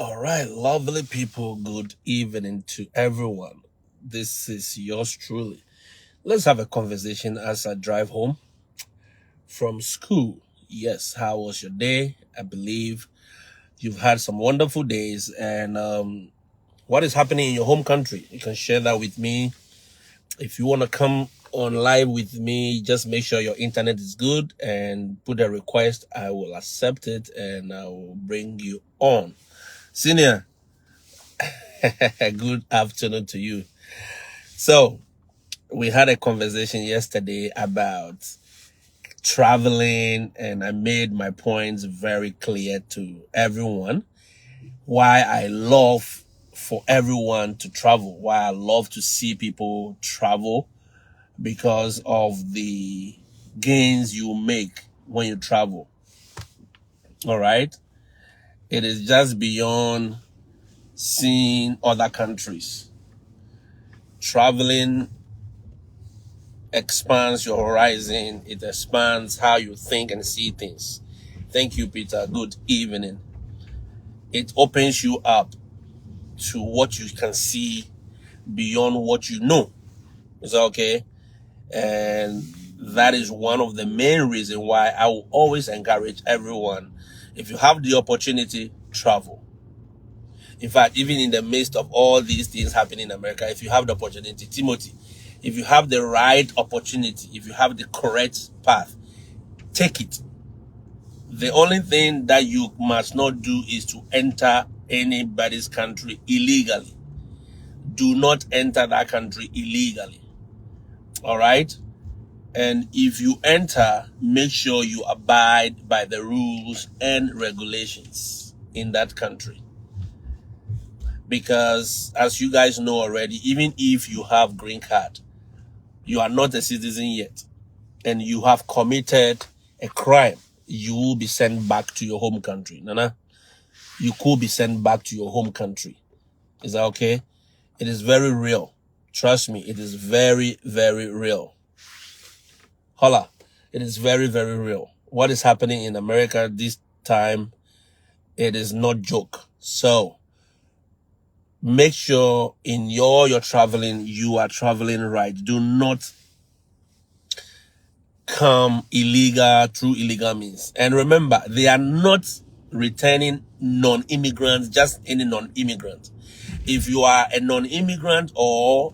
All right, lovely people, good evening to everyone. This is yours truly. Let's have a conversation as I drive home from school. Yes, how was your day? I believe you've had some wonderful days. And what is happening in your home country? You can share that with me. If you want to come on live with me, just make sure your internet is good and put a request. I will accept it and I will bring you on. Senior, good afternoon to you. So, we had a conversation yesterday about traveling, and I made my points very clear to everyone. Why I love for everyone to travel, why I love to see people travel, because of the gains you make when you travel. All right? It is just beyond seeing other countries. Traveling expands your horizon. It expands how you think and see things. Thank you, Peter. Good evening. It opens you up to what you can see beyond what you know. Is that okay? And that is one of the main reasons why I will always encourage everyone. If you have the opportunity, travel. In fact, even in the midst of all these things happening in America, if you have the opportunity, Timothy, if you have the right opportunity, if you have the correct path, take it. The only thing that you must not do is to enter anybody's country illegally. Do not enter that country illegally. All right? And if you enter, make sure you abide by the rules and regulations in that country. Because as you guys know already, even if you have green card, you are not a citizen yet, and you have committed a crime, you will be sent back to your home country. Nana, you could be sent back to your home country. Is that okay? It is very real. Trust me, it is very, very real. Holla, it is very, very real. What is happening in America this time, it is not joke. So, make sure in your traveling, you are traveling right. Do not come illegal through illegal means. And remember, they are not returning non-immigrants, just any non-immigrant. If you are a non-immigrant, or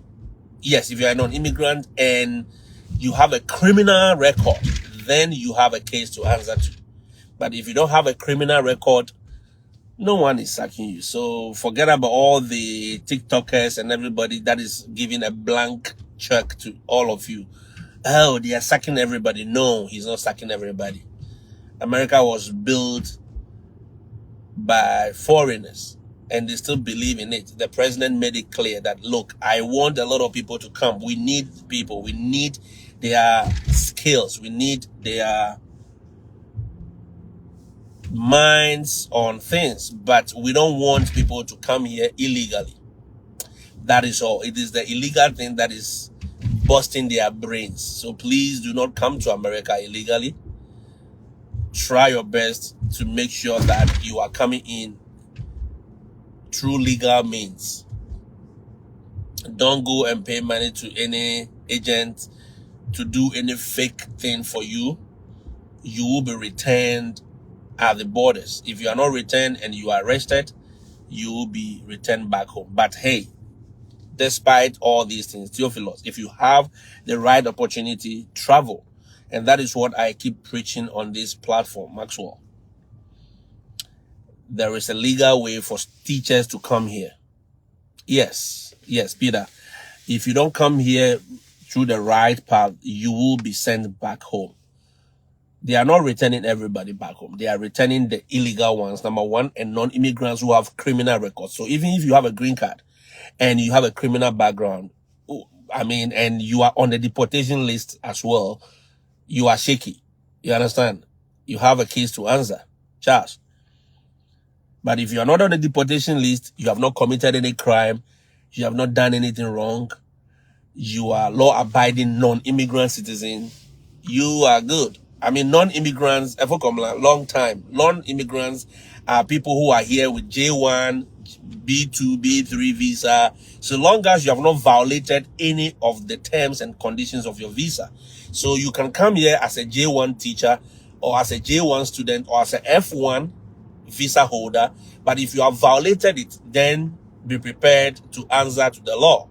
yes, if you are a non-immigrant and you have a criminal record, then you have a case to answer to. But if you don't have a criminal record, no one is sacking you. So forget about all the TikTokers and everybody that is giving a blank check to all of you. Oh, they are sacking everybody. No, he's not sacking everybody. America was built by foreigners, and they still believe in it. The president made it clear that, look, I want a lot of people to come. We need people. We need their skills. We need their minds on things, but we don't want people to come here illegally. That is all. It is the illegal thing that is busting their brains. So please do not come to America illegally. Try your best to make sure that you are coming in through legal means. Don't go and pay money to any agent to do any fake thing for you. You will be returned at the borders. If you are not returned and you are arrested, you will be returned back home. But hey, despite all these things, Theophilos, if you have the right opportunity, travel. And that is what I keep preaching on this platform, Maxwell. There is a legal way for teachers to come here. Yes, Peter. If you don't come here through the right path, you will be sent back home. They are not returning everybody back home. They are returning the illegal ones, number one, and non-immigrants who have criminal records. So even if you have a green card and you have a criminal background, and you are on the deportation list as well, you are shaky. You understand? You have a case to answer. Charles. But if you are not on the deportation list, you have not committed any crime, you have not done anything wrong, you are law-abiding non-immigrant citizen, you are good. Non-immigrants, long time, non-immigrants are people who are here with J1, B2, B3 visa, so long as you have not violated any of the terms and conditions of your visa. So you can come here as a J1 teacher, or as a J1 student, or as a F1 visa holder. But if you have violated it, then be prepared to answer to the law.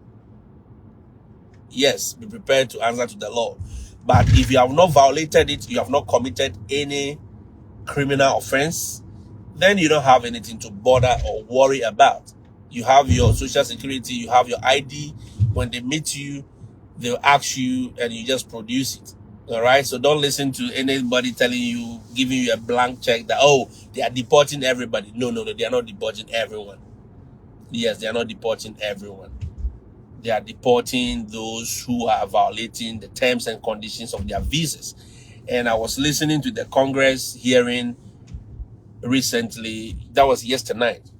Yes, be prepared to answer to the law. But if you have not violated it, you have not committed any criminal offense, then you don't have anything to bother or worry about. You have your social security, you have your ID. When they meet you, they'll ask you and you just produce it. All right. So don't listen to anybody telling you, giving you a blank check that, oh, they are deporting everybody. No, they are not deporting everyone. Yes, they are not deporting everyone. They are deporting those who are violating the terms and conditions of their visas. And I was listening to the Congress hearing recently, that was yesterday night,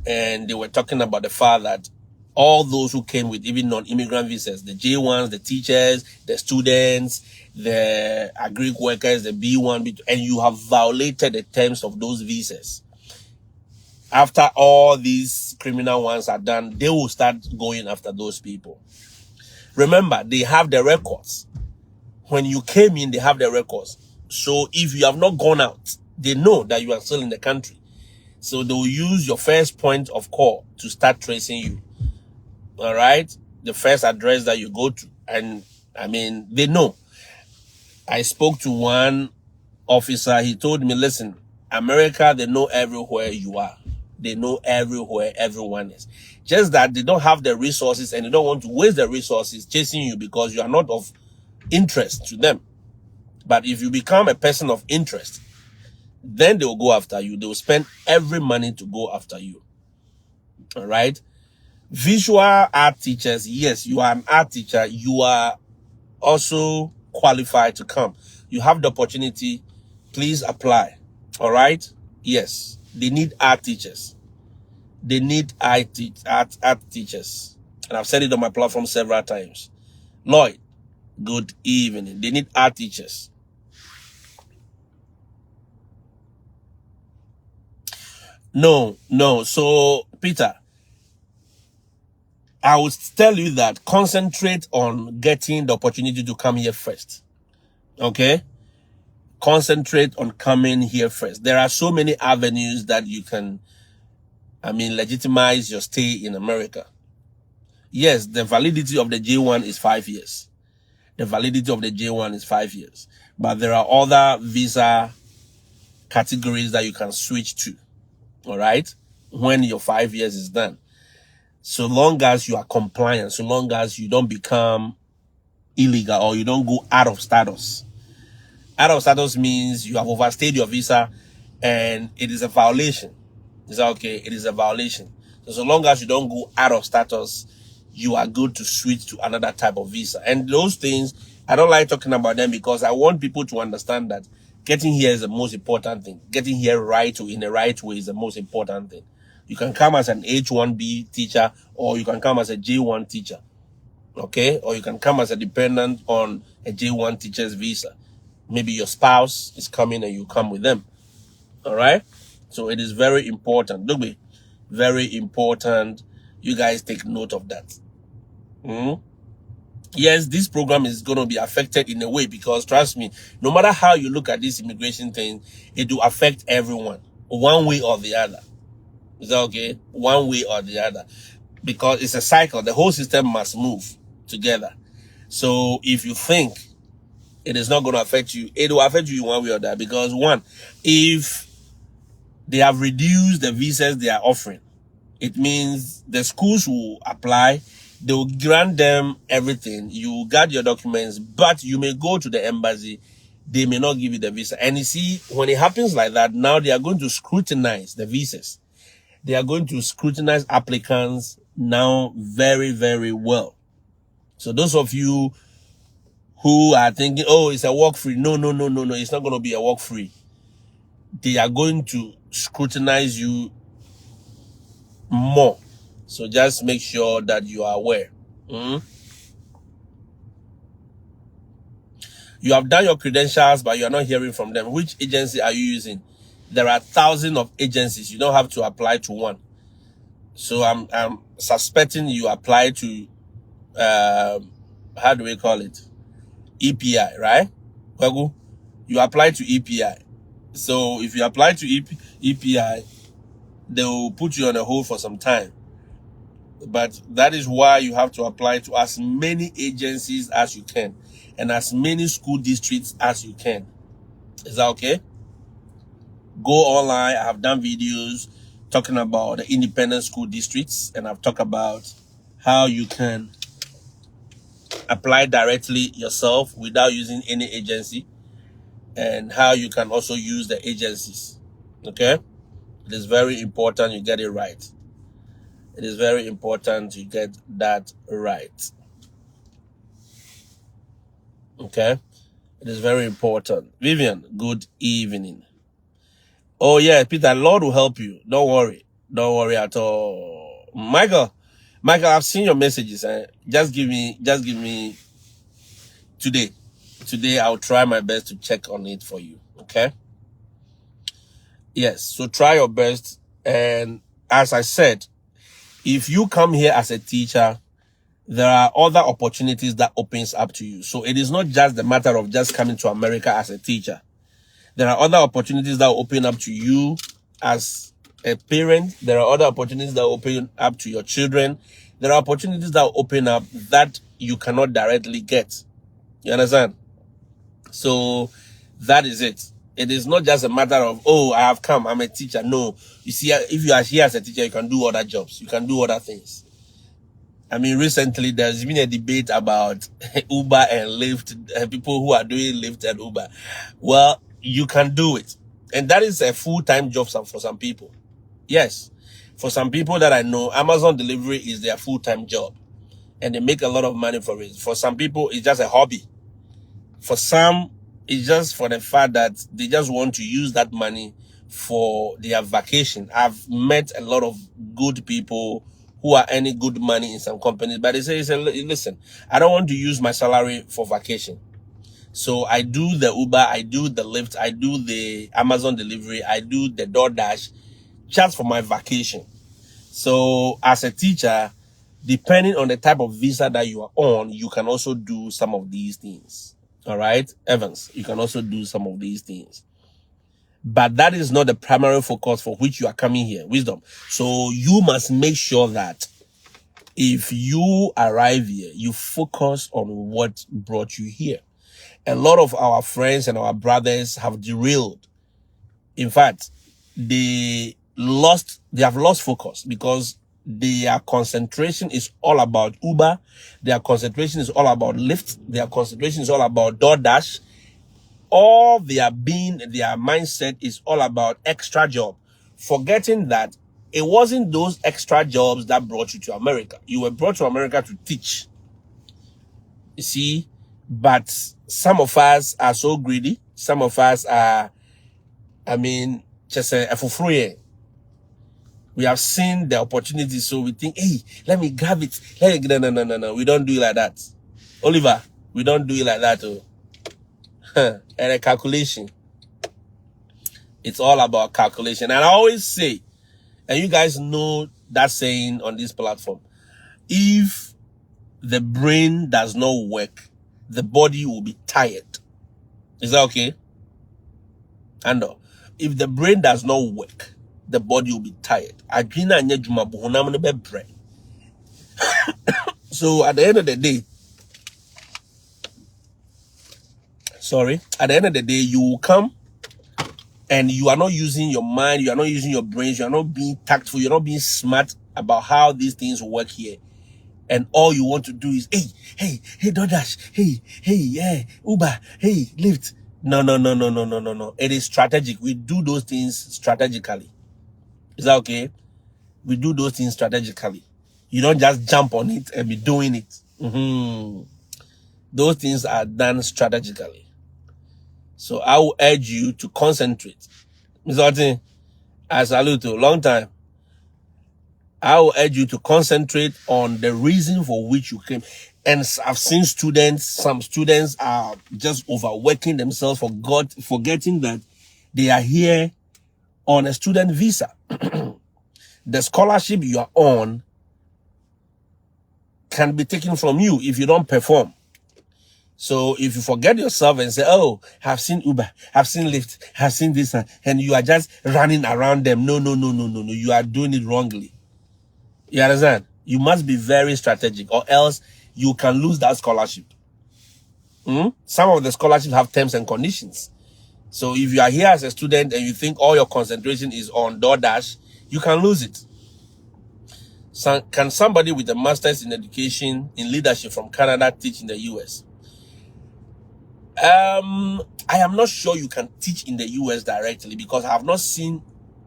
and they were talking about the fact that all those who came with even non-immigrant visas, the J1s, the teachers, the students, the agri workers, the B1, B2, and you have violated the terms of those visas. After all these criminal ones are done, they will start going after those people. Remember, they have the records. When you came in, they have the records. So if you have not gone out, they know that you are still in the country. So they will use your first point of call to start tracing you. All right? The first address that you go to. And I mean, they know. I spoke to one officer. He told me, listen, America, they know everywhere you are. They know everywhere everyone is. Just that they don't have the resources and they don't want to waste the resources chasing you because you are not of interest to them. But if you become a person of interest, then they will go after you. They will spend every money to go after you. All right? Visual art teachers, yes, you are an art teacher. You are also qualified to come. You have the opportunity. Please apply. All right? Yes, they need art teachers. They need art teachers. And I've said it on my platform several times. Lloyd, good evening. They need art teachers. No. So, Peter, I would tell you that concentrate on getting the opportunity to come here first. Okay? Concentrate on coming here first. There are so many avenues that you can, legitimize your stay in America. Yes, the validity of the J1 is 5 years. The validity of the J1 is 5 years. But there are other visa categories that you can switch to. All right? When your 5 years is done. So long as you are compliant, so long as you don't become illegal or you don't go out of status. Out of status means you have overstayed your visa and it is a violation. Is that okay? It is a violation. So long as you don't go out of status, you are good to switch to another type of visa. And those things, I don't like talking about them because I want people to understand that getting here is the most important thing. Getting here right or in the right way is the most important thing. You can come as an H1B teacher or you can come as a J1 teacher. Okay? Or you can come as a dependent on a J1 teacher's visa. Maybe your spouse is coming and you come with them. All right? So it is very important. Look, very important. You guys take note of that. Yes, this program is going to be affected in a way because trust me, no matter how you look at this immigration thing, it will affect everyone one way or the other. Is that okay? One way or the other. Because it's a cycle. The whole system must move together. So if you think it is not going to affect you, it will affect you in one way or the other. Because one, if they have reduced the visas they are offering, it means the schools will apply. They will grant them everything. You got your documents, but you may go to the embassy. They may not give you the visa. And you see, when it happens like that, now they are going to scrutinize the visas. They are going to scrutinize applicants now very, very well. So those of you who are thinking, oh, it's a work free. No. It's not going to be a work free. They are going to scrutinize you more. So just make sure that you are aware. You have done your credentials, but you are not hearing from them. Which agency are you using? there are thousands of agencies. You don't have to apply to one. So I'm suspecting you apply to how do we call it? EPI, right? Kwagu, you apply to EPI. So if you apply to EPI, they will put you on a hold for some time. But that is why you have to apply to as many agencies as you can and as many school districts as you can. Is that okay? Go online. I have done videos talking about the independent school districts, and I've talked about how you can apply directly yourself without using any agency, and how you can also use the agencies. Okay? It is very important you get it right. It is very important you get that right. Okay? It is very important. Vivian, good evening. Oh yeah, Peter, Lord will help you. Don't worry. Don't worry at all. Michael, I've seen your messages. Just give me today. Today I'll try my best to check on it for you. Okay? Yes, so try your best. And as I said, if you come here as a teacher, there are other opportunities that opens up to you. So it is not just the matter of just coming to America as a teacher. There are other opportunities that open up to you as a parent. There are other opportunities that open up to your children. There are opportunities that open up that you cannot directly get. You understand? So that is it. It is not just a matter of, oh, I have come, I'm a teacher. No. You see, if you are here as a teacher, you can do other jobs. You can do other things. I mean, recently there's been a debate about Uber and Lyft, people who are doing Lyft and Uber. Well, you can do it. And that is a full-time job for some people. Yes. For some people that I know, Amazon delivery is their full-time job. And they make a lot of money for it. For some people, it's just a hobby. For some, it's just for the fact that they just want to use that money for their vacation. I've met a lot of good people who are earning good money in some companies, but they say, listen, I don't want to use my salary for vacation. So I do the Uber, I do the Lyft, I do the Amazon delivery, I do the DoorDash just for my vacation. So as a teacher, depending on the type of visa that you are on, you can also do some of these things. All right, Evans, you can also do some of these things. But that is not the primary focus for which you are coming here, Wisdom. So you must make sure that if you arrive here, you focus on what brought you here. A lot of our friends and our brothers have derailed. In fact, they have lost focus because their concentration is all about Uber. Their concentration is all about Lyft. Their concentration is all about DoorDash. All their mindset is all about extra job, forgetting that it wasn't those extra jobs that brought you to America. You were brought to America to teach. You see, but some of us are so greedy. Some of us are, just a fufruye. We have seen the opportunity, so we think, hey, let me grab it. No. We don't do it like that. Oliver, we don't do it like that. Oh. And a calculation. It's all about calculation. And I always say, and you guys know that saying on this platform, if the brain does not work, the body will be tired. Is that okay? And if the brain does not work, the body will be tired. So at the end of the day, you will come and you are not using your mind, you are not using your brains, you are not being tactful, you're not being smart about how these things work here. And all you want to do is, hey, DoorDash, hey, Uber, hey, Lyft. No. It is strategic. We do those things strategically. Is that okay? We do those things strategically. You don't just jump on it and be doing it. Those things are done strategically. So I will urge you to concentrate. Mr. Martin, I salute you. Long time. I will urge you to concentrate on the reason for which you came. And I've seen some students are just overworking themselves, forgetting that they are here on a student visa. The scholarship you are on can be taken from you if you don't perform. So if you forget yourself and say, oh, I've seen Uber, I've seen Lyft, I've seen this, and you are just running around them. No, no, no, no, no, no. You are doing it wrongly. You understand? You must be very strategic, or else you can lose that scholarship. Some of the scholarships have terms and conditions. So if you are here as a student and you think all your concentration is on DoorDash, you can lose it. So can somebody with a master's in education in leadership from Canada teach in the US? I am not sure you can teach in the US directly, because I have not seen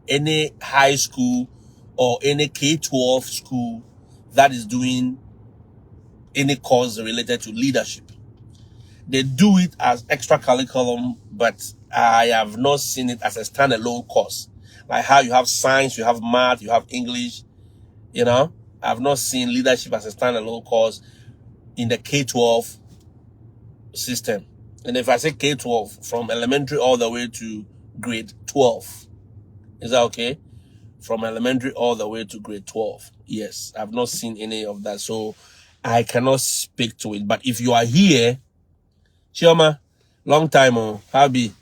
any high school or any K-12 school that is doing any course related to leadership. They do it as extra curriculum, but I have not seen it as a standalone course. Like how you have science, you have math, you have English, you know. I've not seen leadership as a standalone course in the K-12 system. And if I say K-12, from elementary all the way to grade 12. Is that okay? From elementary all the way to grade 12. Yes, I've not seen any of that. So I cannot speak to it. But if you are here, Chioma, long time on, Habi,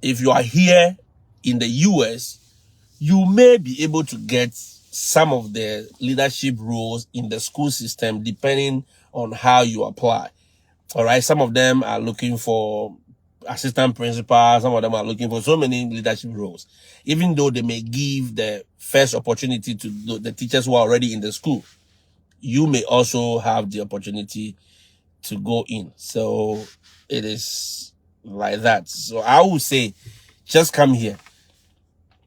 if you are here in the US, you may be able to get some of the leadership roles in the school system depending on how you apply. All right, some of them are looking for assistant principal, some of them are looking for so many leadership roles, even though they may give the first opportunity to the teachers who are already in the school. You may also have the opportunity to go in. So it is like that. So I would say just come here.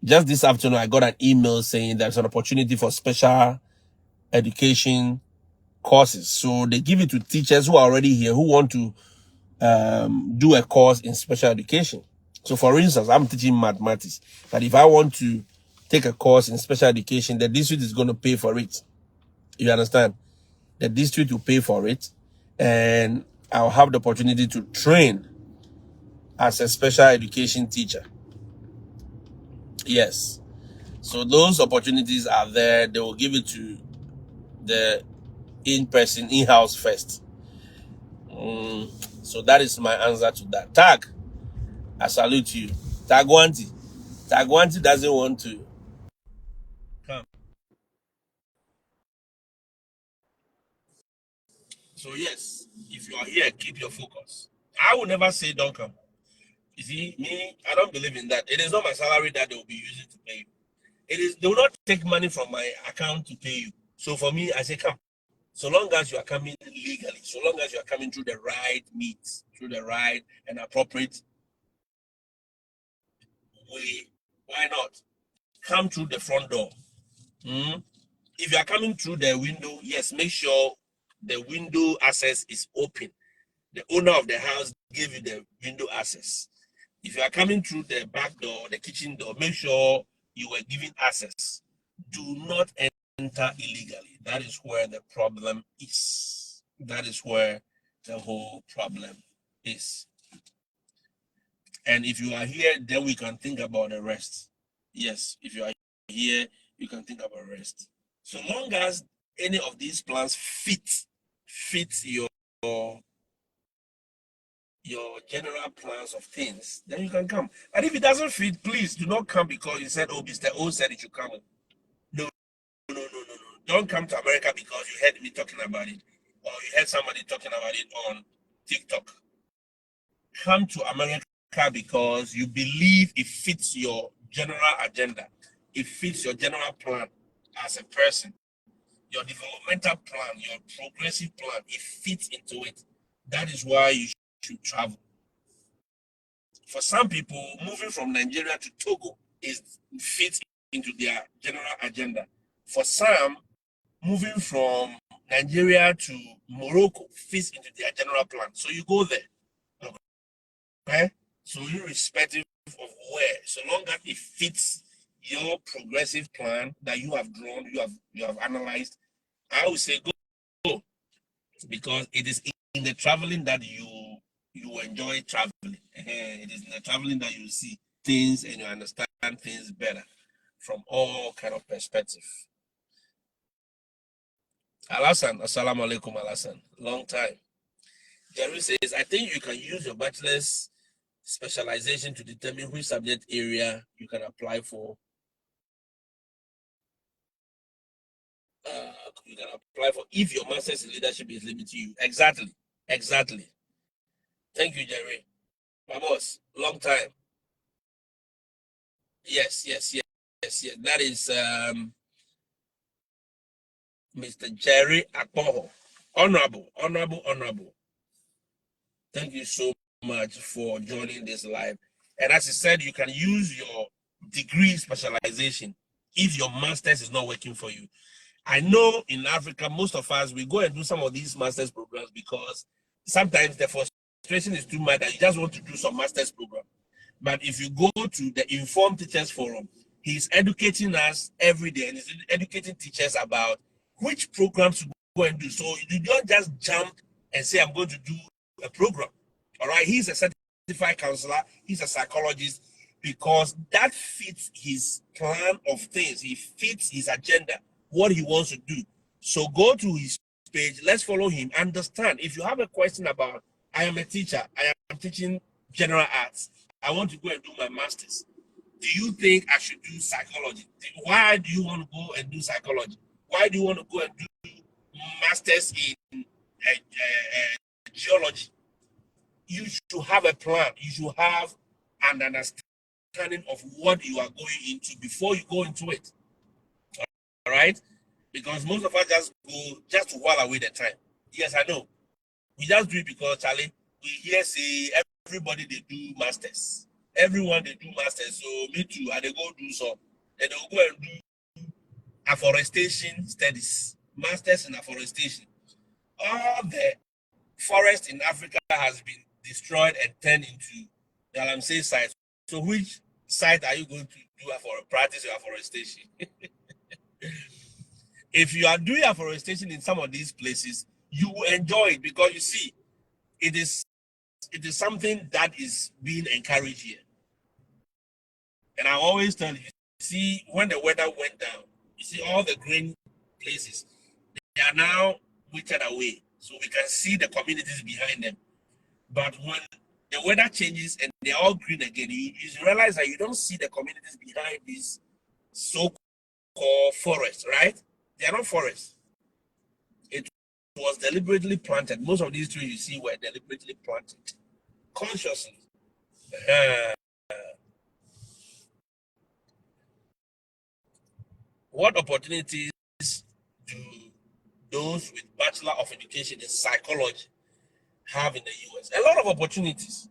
Just this afternoon, I got an email saying there's an opportunity for special education courses. So they give it to teachers who are already here, who want to do a course in special education. So for instance, I'm teaching mathematics, but if I want to take a course in special education, the district is going to pay for it. You understand? The district will pay for it, and I'll have the opportunity to train as a special education teacher. Yes. So those opportunities are there. They will give it to the in-person, in-house first. So that is my answer to that. Tag, I salute you. Tagwanti. Tagwanti doesn't want to come. So yes, if you are here, keep your focus. I will never say don't come. You see, me, I don't believe in that. It is not my salary that they will be using to pay you. It is, they will not take money from my account to pay you. So for me, I say come. So long as you are coming legally, so long as you are coming through the right means, through the right and appropriate way, why not? Come through the front door. If you are coming through the window, yes, make sure the window access is open. The owner of the house gave you the window access. If you are coming through the back door, the kitchen door, make sure you were given access. Do not enter illegally. That is where the problem is. That is where the whole problem is. And if you are here, then we can think about the rest. Yes, if you are here, you can think about the rest. So long as any of these plans fit your general plans of things, then you can come. And if it doesn't fit, please do not come because you said, oh, Mr. O said it should come. No, no, no, no, no. Don't come to America because you heard me talking about it, or you heard somebody talking about it on TikTok. Come to America because you believe it fits your general agenda. It fits your general plan as a person. Your developmental plan, your progressive plan, it fits into it. That is why you should travel. For some people, moving from Nigeria to Togo fits into their general agenda. For some, moving from Nigeria to Morocco fits into their general plan. So you go there. Okay? So irrespective of where, so long as it fits your progressive plan that you have drawn, you have analyzed, I would say go, because it is in the traveling that you enjoy traveling. It is in the traveling that you see things and you understand understand things better from all kind of perspective. Alasan, assalamu alaikum, Alasan. Long time. Jerry says, I think you can use your bachelor's specialization to determine which subject area you can apply for. You can apply for if your master's in leadership is limited to you. Exactly. Exactly. Thank you, Jerry. My boss, long time. Yes. That is Mr. Jerry Akpoho. Honorable. Thank you so much for joining this live. And as I said, you can use your degree specialization if your master's is not working for you. I know in Africa, most of us, we go and do some of these master's programs because sometimes the frustration is too much that you just want to do some master's program. But if you go to the Informed Teachers Forum, he's educating us every day and he's educating teachers about which programs to go and do. So you don't just jump and say, I'm going to do a program. All right. He's a certified counselor. He's a psychologist because that fits his plan of things. He fits his agenda, what he wants to do. So go to his page. Let's follow him. Understand. If you have a question about, I am a teacher. I am teaching general arts. I want to go and do my master's. Do you think I should do psychology? Why do you want to go and do psychology? Why do you want to go and do master's in geology? You should have a plan. You should have an understanding of what you are going into before you go into it. All right? Because most of us just go just to while away the time. Yes, I know. We just do it because, Charlie, we hear say everybody they do masters. Everyone they do masters. So me too, and they go do some. Then they'll go and do afforestation studies. Masters in afforestation. All the forest in Africa has been destroyed and turned into Galamsey sites. So which site are you going to do for practice your afforestation? If you are doing afforestation in some of these places, you will enjoy it because you see, it is something that is being encouraged here. And I always tell you, see, when the weather went down, you see all the green places, they are now withered away. So we can see the communities behind them. But when the weather changes and they're all green again, you realize that you don't see the communities behind these so-called forests, right? They are not forests. It was deliberately planted. Most of these trees you see were deliberately planted, consciously. What opportunities do those with Bachelor of Education in Psychology have in the US? A lot of opportunities.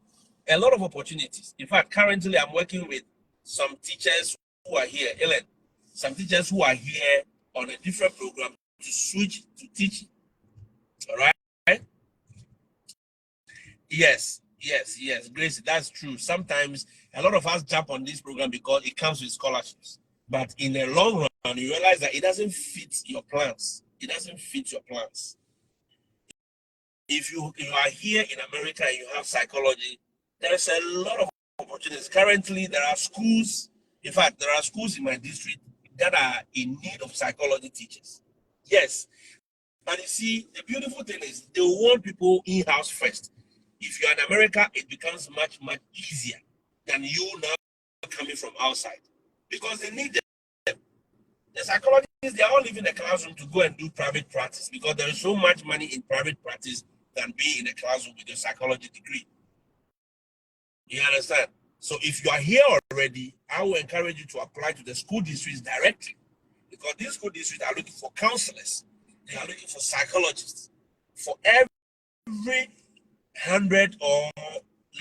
A lot of opportunities. In fact, currently I'm working with some teachers who are here, Ellen, some teachers who are here on a different program to switch to teaching. All right? Yes, Grace, that's true. Sometimes a lot of us jump on this program because it comes with scholarships. But in the long run, you realize that it doesn't fit your plans. It doesn't fit your plans. If you are here in America and you have psychology, there's a lot of opportunities. Currently, there are schools. In fact, there are schools in my district that are in need of psychology teachers. Yes. But you see, the beautiful thing is they want people in-house first. If you're in America, it becomes much easier than you now coming from outside because they need them. The psychologists, they are all leaving the classroom to go and do private practice because there is so much money in private practice than being in the classroom with a psychology degree. You understand? So if you are here already, I will encourage you to apply to the school districts directly because these school districts are looking for counselors. They are looking for psychologists. For every 100 or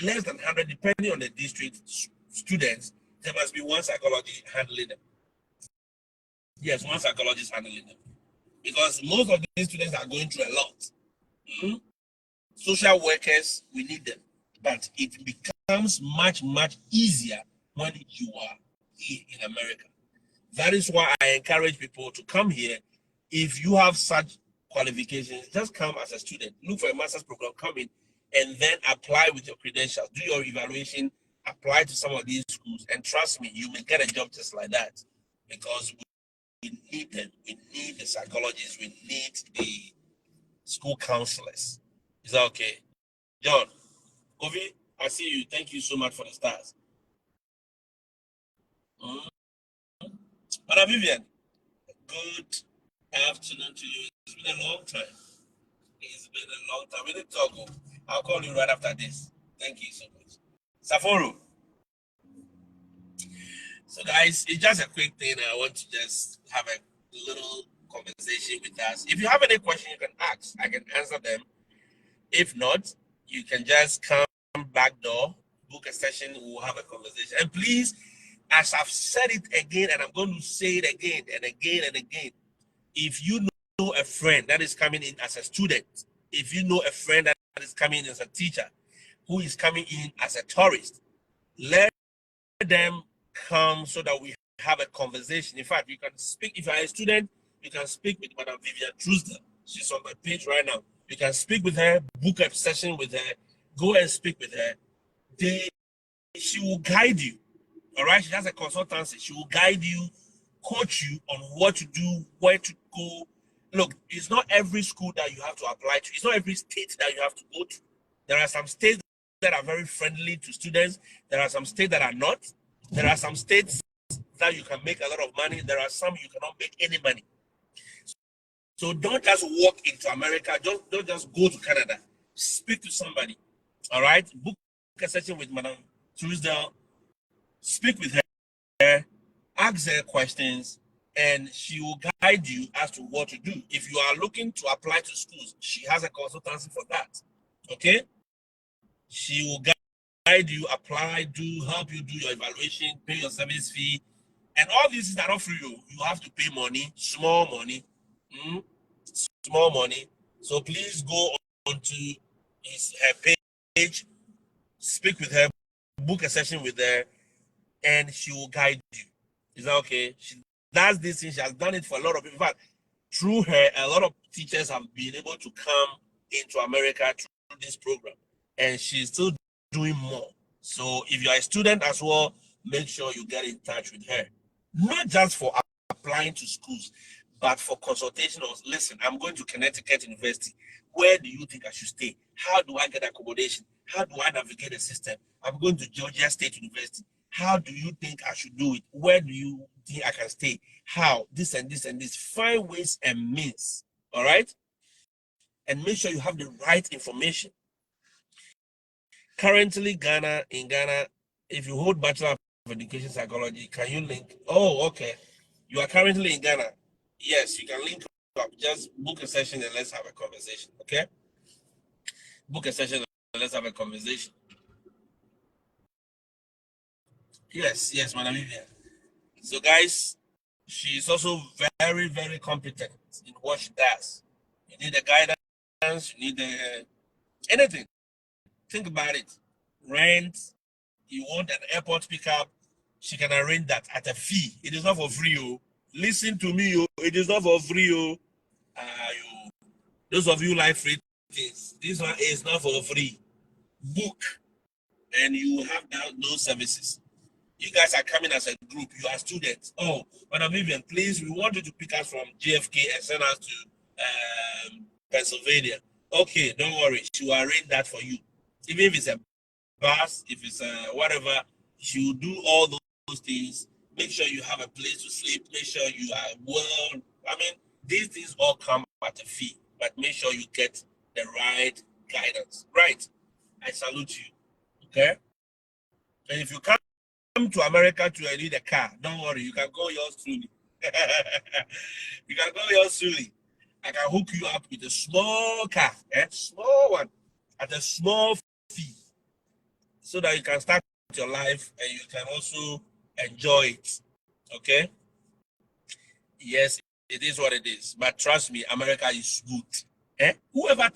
less than 100, depending on the district students, there must be one psychologist handling them. Yes, one psychologist handling them. Because most of these students are going through a lot. Mm-hmm. Social workers, we need them. But it becomes much easier when you are here in America. That is why I encourage people to come here. If you have such qualifications, just come as a student. Look for a master's program, come in, and then apply with your credentials. Do your evaluation, apply to some of these schools, and trust me, you may get a job just like that, because we need them. We need the psychologists. We need the school counselors. Is that okay? John, Kofi, I see you. Thank you so much for the stars. Mm. Madam Vivian, good afternoon to you. It's been a long time. It's been a long time. We need to talk. I'll call you right after this. Thank you so much. Sapporo. So, guys, it's just a quick thing. I want to just have a little conversation with us. If you have any question, you can ask. I can answer them. If not, you can just come back door, book a session, we'll have a conversation. And please, as I've said it again, and I'm going to say it again and again and again, if you know a friend that is coming in as a student, if you know a friend that is coming in as a teacher, who is coming in as a tourist, let them come so that we have a conversation. In fact, you can speak, if you are a student, you can speak with Madam Vivian Truesdale. She's on my page right now. You can speak with her, book a session with her, go and speak with her. She will guide you. All right, she has a consultancy. She will guide you, coach you on what to do, where to go. Look, it's not every school that you have to apply to. It's not every state that you have to go to. There are some states that are very friendly to students. There are some states that are not. There are some states that you can make a lot of money. There are some you cannot make any money. So don't just walk into America. Don't just go to Canada. Speak to somebody. All right? Book a session with Madam Truesdale. Speak with her. Ask her questions, and she will guide you as to what to do. If you are looking to apply to schools, she has a consultancy for that. Okay? She will guide you, apply, help you do your evaluation, pay your service fee, and all these are not free. You have to pay money, small money, small money. So please go on to her page, speak with her, book a session with her, and she will guide you. Is that okay? She does this thing. She has done it for a lot of people. In fact, through her, a lot of teachers have been able to come into America through this program, and she's still doing more. So if you are a student as well, make sure you get in touch with her. Not just for applying to schools, but for consultation. Listen, I'm going to Connecticut University. Where do you think I should stay? How do I get accommodation? How do I navigate the system? I'm going to Georgia State University. How do you think I should do it? Where do you think I can stay? How? This and this and this. Find ways and means. All right? And make sure you have the right information. Currently, in Ghana, if you hold Bachelor of Education Psychology, can you link? Oh, okay. You are currently in Ghana. Yes, you can link up. Just book a session and let's have a conversation. Okay? Book a session and let's have a conversation. Yes, Madam Vivian. So, guys, she's also very, very competent in what she does. You need a guidance, you need anything. Think about it. Rent, you want an airport pickup, she can arrange that at a fee. It is not for free. Oh. Listen to me. Oh. It is not for free. Oh. Those of you like free things, this one is not for free. Book, and you have those services. You guys are coming as a group. You are students. Oh, Madam Vivian, please, we want you to pick us from JFK and send us to Pennsylvania. Okay, don't worry. She will arrange that for you. Even if it's a bus, if it's whatever, she will do all those things. Make sure you have a place to sleep. Make sure you are well. I mean, these things all come at a fee, but make sure you get the right guidance. Right. I salute you. Okay. And if you come to America to need a car, don't worry, you can go yours truly. You can go yours truly. I can hook you up with a small car, small one, at a small fee, so that you can start your life and you can also enjoy it. Okay? Yes, it is what it is. But trust me, America is good. Whoever,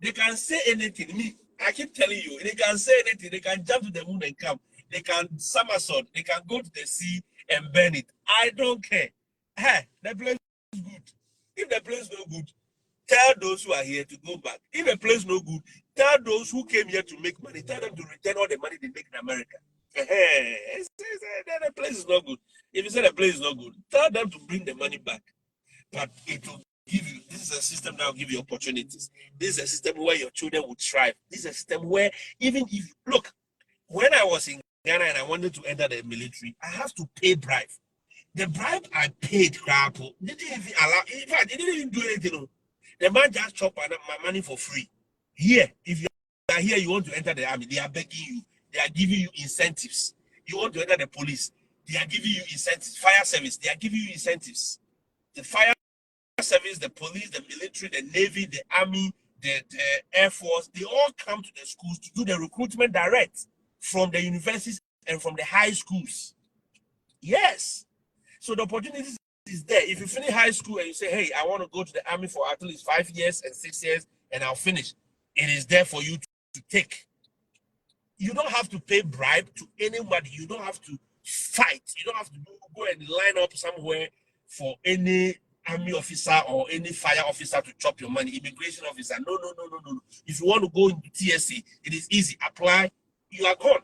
they can say anything. Me, I keep telling you, they can say anything. They can jump to the moon and come. They can somersault. They can go to the sea and burn it. I don't care. The place is good. If the place is not good, Tell those who are here to go back. If a place no good, tell those who came here to make money, tell them to return all the money they make in America. The place is not good. If you say the place is not good, tell them to bring the money back. But it will give you, this is a system that will give you opportunities. This is a system where your children will thrive. This is a system where even if, look, when I was in Ghana and I wanted to enter the military, I have to pay bribe. The bribe I paid, crap, didn't even allow, in fact, they didn't even do anything. The man just chopped my money for free. Here, if you are here, you want to enter the army, they are begging you. They are giving you incentives. You want to enter the police, they are giving you incentives. Fire service, they are giving you incentives. The fire service, the police, the military, the navy, the army, the air force, they all come to the schools to do the recruitment direct from the universities and from the high schools. Yes. So the opportunity is there. If you finish high school and you say, hey, I want to go to the army for at least 5 years and 6 years and I'll finish, it is there for you to take. You don't have to pay bribe to anybody. You don't have to fight. You don't have to go and line up somewhere for any army officer or any fire officer to chop your money, immigration officer. No. If you want to go into TSA, it is easy. Apply, you are gone.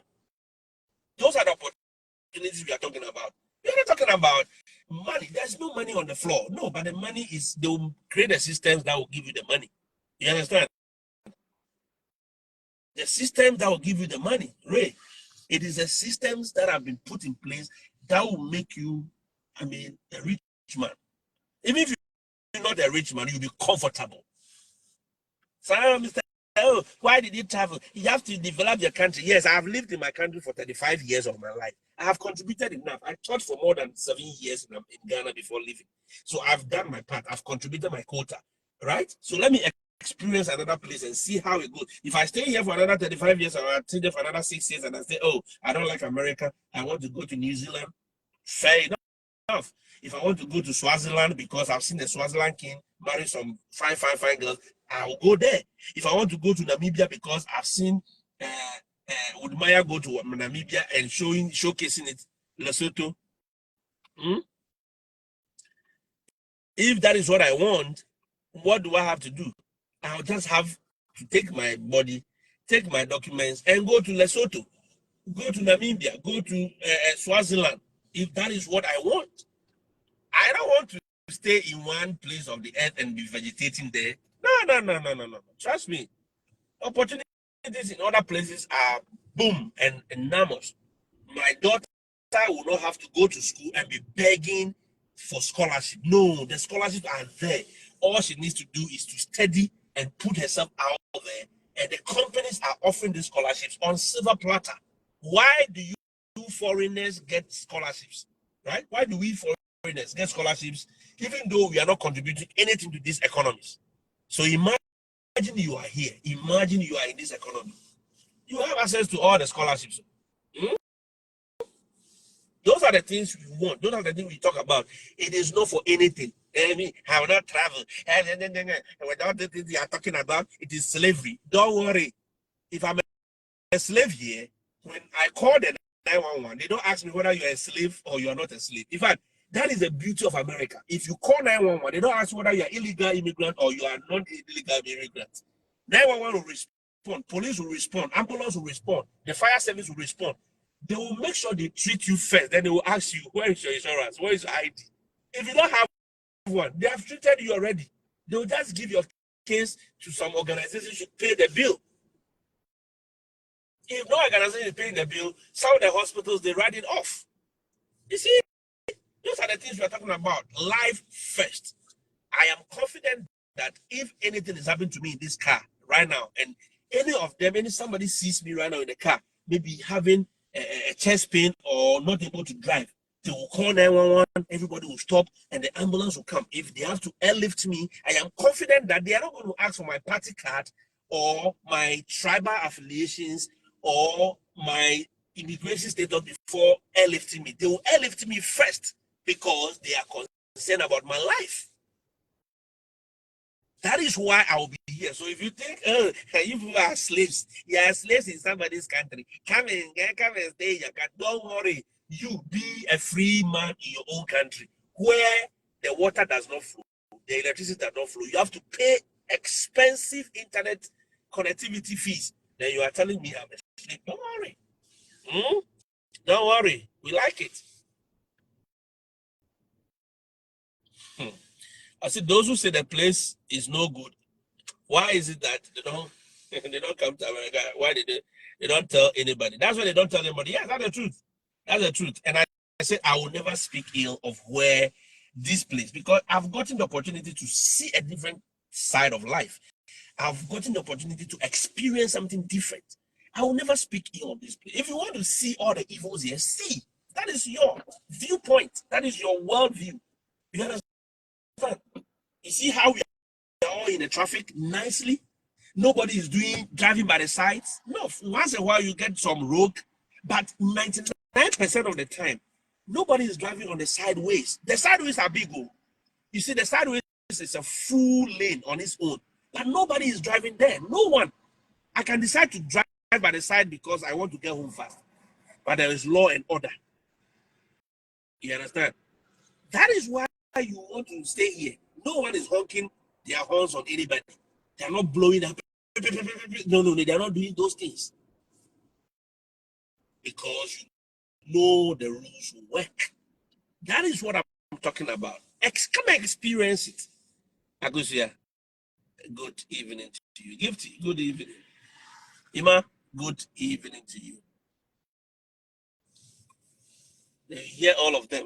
Those are the opportunities we are talking about. We are not talking about money. There's no money on the floor. No, but the money is, they will create the systems that will give you the money. You understand? The system that will give you the money, Ray, it is the systems that have been put in place that will make you, a rich man. Even if you're not a rich man, you'll be comfortable. So, Mr. Oh, why did you travel? You have to develop your country. Yes, I have lived in my country for 35 years of my life. I have contributed enough. I taught for more than 7 years in Ghana before leaving. So I've done my part. I've contributed my quota, right? So let me experience another place and see how it goes. If I stay here for another 35 years or I stay there for another 6 years and I say, oh, I don't like America, I want to go to New Zealand, fair enough. If I want to go to Swaziland because I've seen the Swaziland king marry some fine girls, I'll go there. If I want to go to Namibia because I've seen Woodmaya go to Namibia and showcasing it, Lesotho. If that is what I want, what do I have to do? I'll just have to take my body, take my documents, and go to Lesotho, go to Namibia, go to Swaziland. If that is what I want, I don't want to stay in one place of the earth and be vegetating there. No. Trust me. Opportunities in other places are boom and enormous. My daughter will not have to go to school and be begging for scholarship. No, the scholarships are there. All she needs to do is to study and put herself out there. And the companies are offering these scholarships on silver platter. Why do you foreigners get scholarships? Right? Why do we foreigners get scholarships even though we are not contributing anything to these economies? So imagine you are here. Imagine you are in this economy. You have access to all the scholarships. Those are the things we want. Those are the things we talk about. It is not for anything. I will not travel. Without the things we are talking about, it is slavery. Don't worry. If I'm a slave here, when I call the 911, they don't ask me whether you're a slave or you're not a slave. In fact, that is the beauty of America. If you call 911, they don't ask whether you're illegal immigrant or you are not illegal immigrant. 911 will respond. Police will respond. Ambulance will respond. The fire service will respond. They will make sure they treat you first. Then they will ask you, where is your insurance? Where is your ID? If you don't have one, they have treated you already. They will just give your case to some organization to pay the bill. If no organization is paying the bill, some of the hospitals, they write it off. You see, those are the things we are talking about. Life first. I am confident that if anything is happening to me in this car right now, and any of them, somebody sees me right now in the car, maybe having a chest pain or not able to drive, they will call 911, everybody will stop, and the ambulance will come. If they have to airlift me, I am confident that they are not going to ask for my party card or my tribal affiliations or my immigration status before airlifting me. They will airlift me first because they are concerned about my life. That is why I will be here. So if you think, oh, you are slaves, you are slaves in somebody's country, come and stay in your country. Don't worry. You be a free man in your own country where the water does not flow, the electricity does not flow. You have to pay expensive internet connectivity fees, then you are telling me I'm a slave. Don't worry. Don't worry. We like it. I see those who say the place is no good. Why is it that they don't they don't come to America? Why did they don't tell anybody? That's why they don't tell anybody. Yeah, that's the truth. That's the truth. And I said I will never speak ill of where this place, because I've gotten the opportunity to see a different side of life. I've gotten the opportunity to experience something different. I will never speak ill of this place. If you want to see all the evils here, see. That is your viewpoint. That is your worldview. You understand? You see how we are all in the traffic nicely? Nobody is driving by the sides. No, once in a while you get some rogue, but 99% of the time, nobody is driving on the sideways. The sideways are big. You see, the sideways is a full lane on its own, but nobody is driving there. No one. I can decide to drive by the side because I want to get home fast, but there is law and order. You understand? That is why you want to stay here. No one is honking their horns on anybody. They are not blowing up. No, they are not doing those things because you know the rules will work. That is what I'm talking about. Come and experience it. Agusia, good evening to you. Gifty, good evening. Ima, good evening to you. You hear all of them.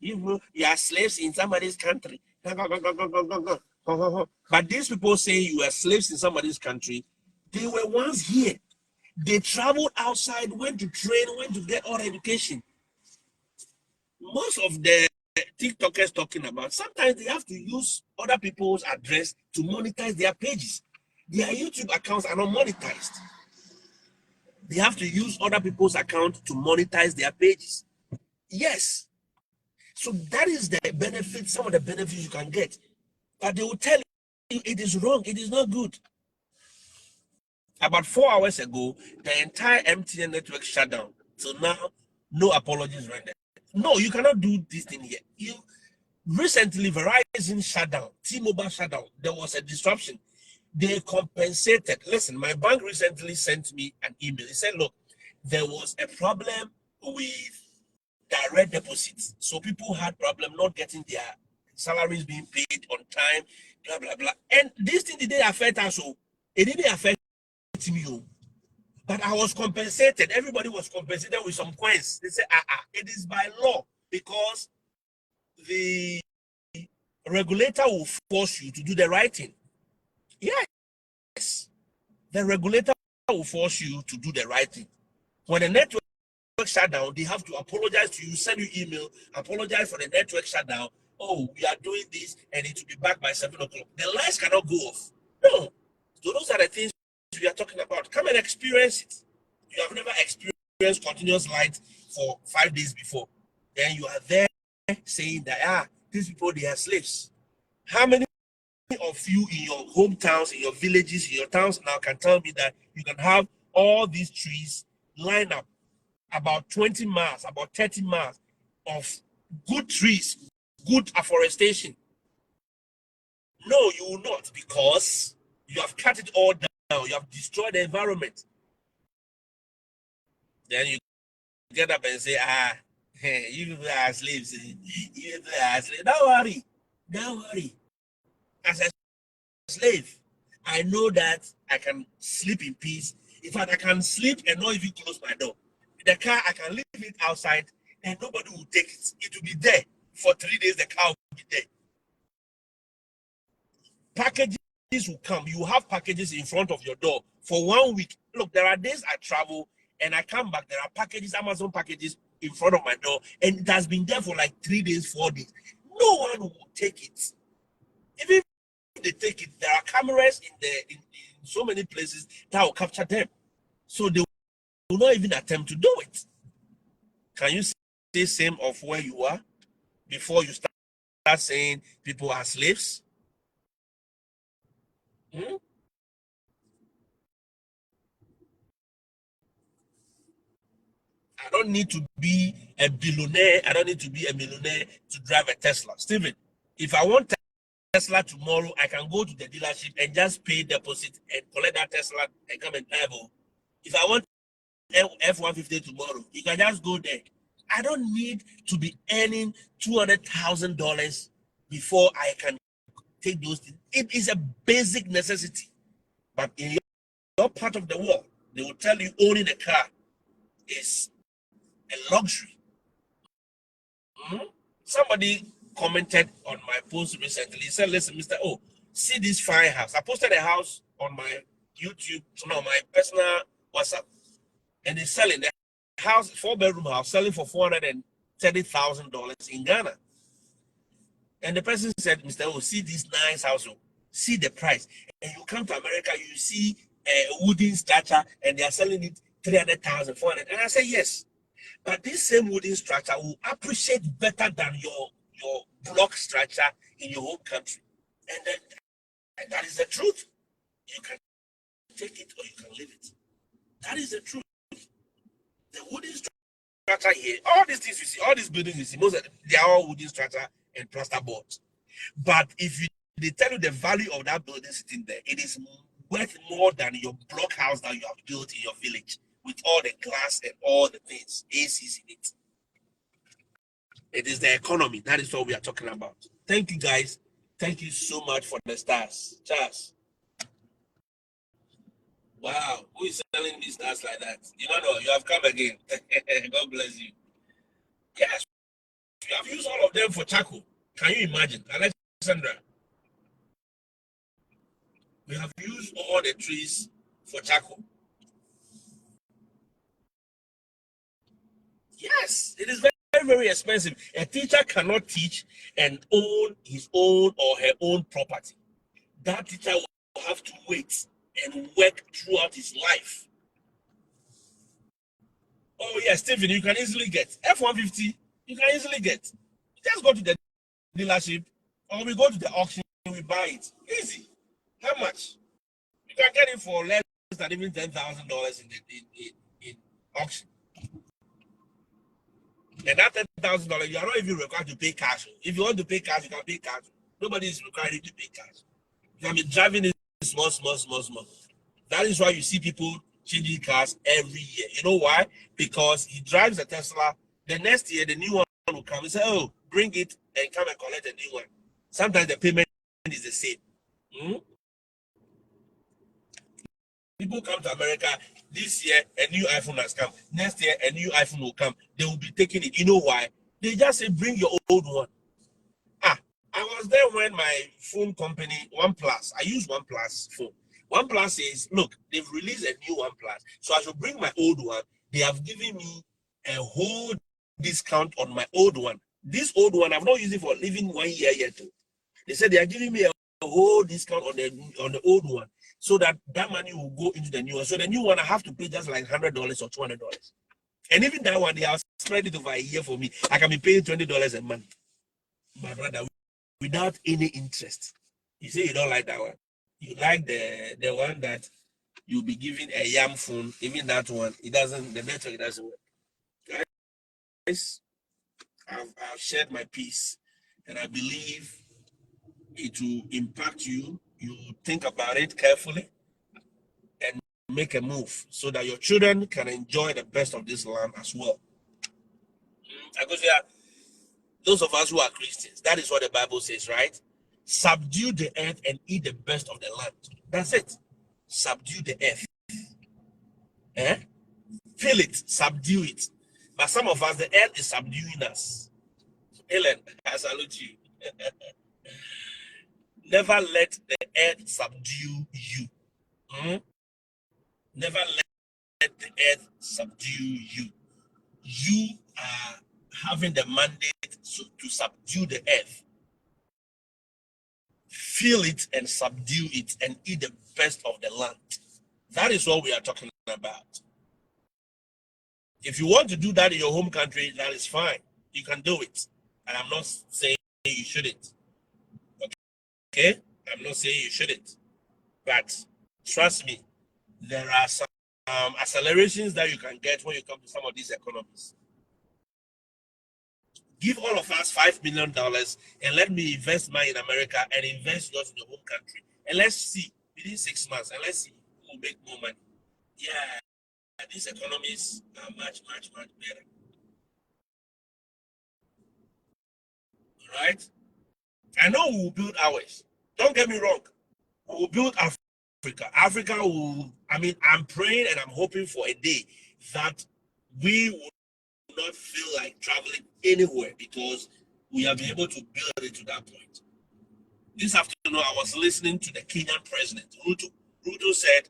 You are slaves in somebody's country. But these people say you are slaves in somebody's country. They were once here. They traveled outside, went to train, went to get all education. Most of the TikTokers talking about, sometimes they have to use other people's address to monetize their pages. Their YouTube accounts are not monetized. They have to use other people's account to monetize their pages. Yes. So that is the benefit, some of the benefits you can get. But they will tell you it is wrong, it is not good. About 4 hours ago, the entire MTN network shut down. So now, no apologies rendered. No, you cannot do this thing here. Recently, Verizon shut down, T-Mobile shut down. There was a disruption. They compensated. Listen, my bank recently sent me an email. It said, look, there was a problem with direct deposits. So people had problem not getting their salaries being paid on time, blah, blah, blah. And this thing didn't affect us. So it didn't affect me. But I was compensated. Everybody was compensated with some coins. They said, it is by law because the regulator will force you to do the right thing. Yes. The regulator will force you to do the right thing. When the network shut down, they have to apologize to you, send you email, apologize for the network shutdown. Oh, we are doing this and it will be back by 7 o'clock. The lights cannot go off. No. So those are the things we are talking about. Come and experience it. You have never experienced continuous light for 5 days before. Then you are there saying that, these people, they are slaves. How many of you in your hometowns, in your villages, in your towns now can tell me that you can have all these trees line up about 20 miles, about 30 miles of good trees, good afforestation? No, you will not, because you have cut it all down. You have destroyed the environment. Then you get up and say, you people are slaves. You people are slaves. Don't worry. Don't worry. As a slave, I know that I can sleep in peace. In fact, I can sleep and not even close my door. The car, I can leave it outside and nobody will take it. It will be there for 3 days. The car will be there. Packages will come. You have packages in front of your door for 1 week. Look, there are days I travel and I come back. There are packages, Amazon packages in front of my door, and it has been there for like 3 days, 4 days. No one will take it. Even if they take it, there are cameras in so many places that will capture them. So they will not even attempt to do it. Can you say same of where you are before you start saying people are slaves? Hmm? I don't need to be a billionaire. I don't need to be a millionaire to drive a Tesla. Steven, if I want Tesla tomorrow, I can go to the dealership and just pay deposit and collect that Tesla and come and drive home. If I want F-150 tomorrow, you can just go there. I don't need to be earning $200,000 before I can take those things. It is a basic necessity. But in your part of the world, they will tell you owning a car is a luxury. Somebody commented on my post recently. He said, listen, Mr. O, see this fine house. I posted a house on my YouTube, my personal WhatsApp, and they're selling the house, 4-bedroom house, selling for $430,000 in Ghana. And the person said, Mr. O, see this nice house, see the price. And you come to America, you see a wooden structure, and they are selling it 300,000, 400. And I said, yes. But this same wooden structure will appreciate better than your block structure in your home country. And that is the truth. You can take it or you can leave it. That is the truth. The wooden structure here, all these things you see, all these buildings you see, most of them, they are all wooden structure and plaster boards. But if they tell you the value of that building sitting there, it is worth more than your block house that you have built in your village with all the glass and all the things, ACs in it. It is the economy. That is what we are talking about. Thank you, guys. Thank you so much for the stars. Charles. Wow. Who is selling these stars like that? You don't know. You have come again. God bless you. Yes. You have used all of them for charcoal. Can you imagine? Alexandra. We have used all the trees for charcoal. Yes. It is very, very expensive. A teacher cannot teach and own his own or her own property. That teacher will have to wait and work throughout his life. Oh yeah, Stephen, you can easily get F-150. You can easily get. Just go to the dealership, or we go to the auction and we buy it. Easy. How much? You can get it for less than even $10,000 in auction. And that $10,000, you are not even required to pay cash. If you want to pay cash, you can pay cash. Nobody is required to pay cash. You can be driving it small. That is why you see people changing cars every year. You know why? Because he drives a Tesla. The next year, the new one will come and say, oh, bring it and come and collect a new one. Sometimes the payment is the same. People come to America, this year, a new iPhone has come. Next year, a new iPhone will come. They will be taking it. You know why? They just say, bring your old one. I was there when my phone company, OnePlus, I use OnePlus phone. OnePlus says, look, they've released a new OnePlus, so I should bring my old one. They have given me a whole discount on my old one. This old one, I've not used it for even 1 year yet. They said they are giving me a whole discount on the old one, so that money will go into the new one. So the new one, I have to pay just like $100 or $200. And even that one, they have spread it over a year for me. I can be paying $20 a month. My brother, without any interest. You say you don't like that one. You like the one that you'll be giving a yam phone. Even that one, the network doesn't work. Guys, I've shared my piece, and I believe it will impact you. You think about it carefully and make a move so that your children can enjoy the best of this land as well. Because those of us who are Christians, that is what the Bible says, right? Subdue the earth and eat the best of the land. That's it. Subdue the earth. Feel it, subdue it. But some of us, the earth is subduing us. Helen, I salute you. Never let the earth subdue you. Never let the earth subdue you. You are having the mandate to subdue the earth. Feel it and subdue it and eat the best of the land. That is what we are talking about. If you want to do that in your home country, that is fine. You can do it. And I'm not saying you shouldn't. Okay? I'm not saying you shouldn't. But trust me, there are some accelerations that you can get when you come to some of these economies. Give all of us $5 million and let me invest mine in America and invest yours in your home country. And let's see within 6 months, and let's see who will make more money. Yeah, these economies are much, much, much better. All right? I know we will build ours. Don't get me wrong. We will build Africa. Africa will, I mean, I'm praying and I'm hoping for a day that we will not feel like traveling anywhere because we have been able to build it to that point. This afternoon, I was listening to the Kenyan president, Ruto. Ruto said,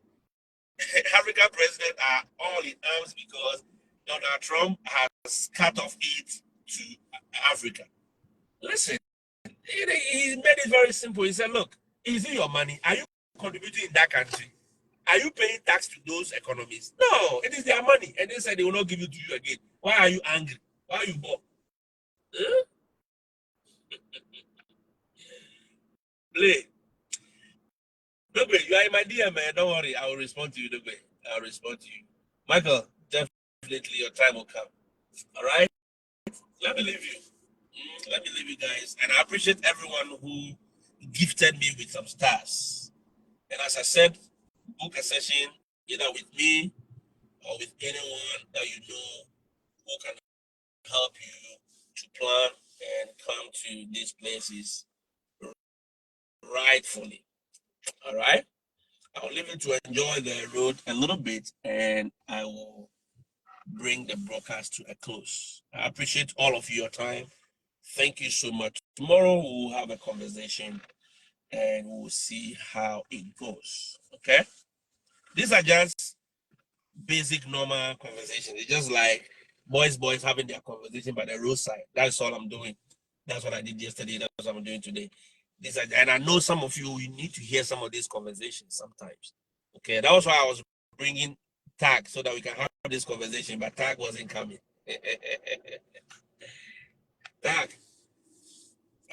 African presidents are all in arms because Donald Trump has cut off aid to Africa. Listen, he made it very simple. He said, look, is it your money? Are you contributing in that country? Are you paying tax to those economies? No, it is their money. And they said they will not give it to you again. Why are you angry? Why are you bored? Huh? Play. Dogbe, you are in my DM, man. Don't worry. I will respond to you, Dogbe. I'll respond to you. Michael, definitely your time will come. All right? Let me leave you. Let me leave you guys. And I appreciate everyone who gifted me with some stars. And as I said, book a session either with me or with anyone that you know who can help you to plan and come to these places rightfully. All right? I'll leave you to enjoy the road a little bit and I will bring the broadcast to a close. I appreciate all of your time. Thank you so much. Tomorrow we'll have a conversation and we'll see how it goes. Okay? These are just basic normal conversations. It's just like boys having their conversation by the roadside. That's all I'm doing. That's what I did yesterday. That's what I'm doing today. And I know some of you need to hear some of these conversations sometimes. Okay, that was why I was bringing Tag so that we can have this conversation, but Tag wasn't coming. Tag,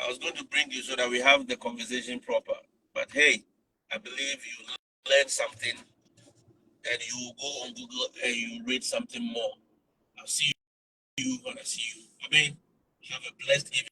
I was going to bring you so that we have the conversation proper. But hey, I believe you learned something and you go on Google and you read something more. I'll see you when I see you. I mean, have a blessed evening.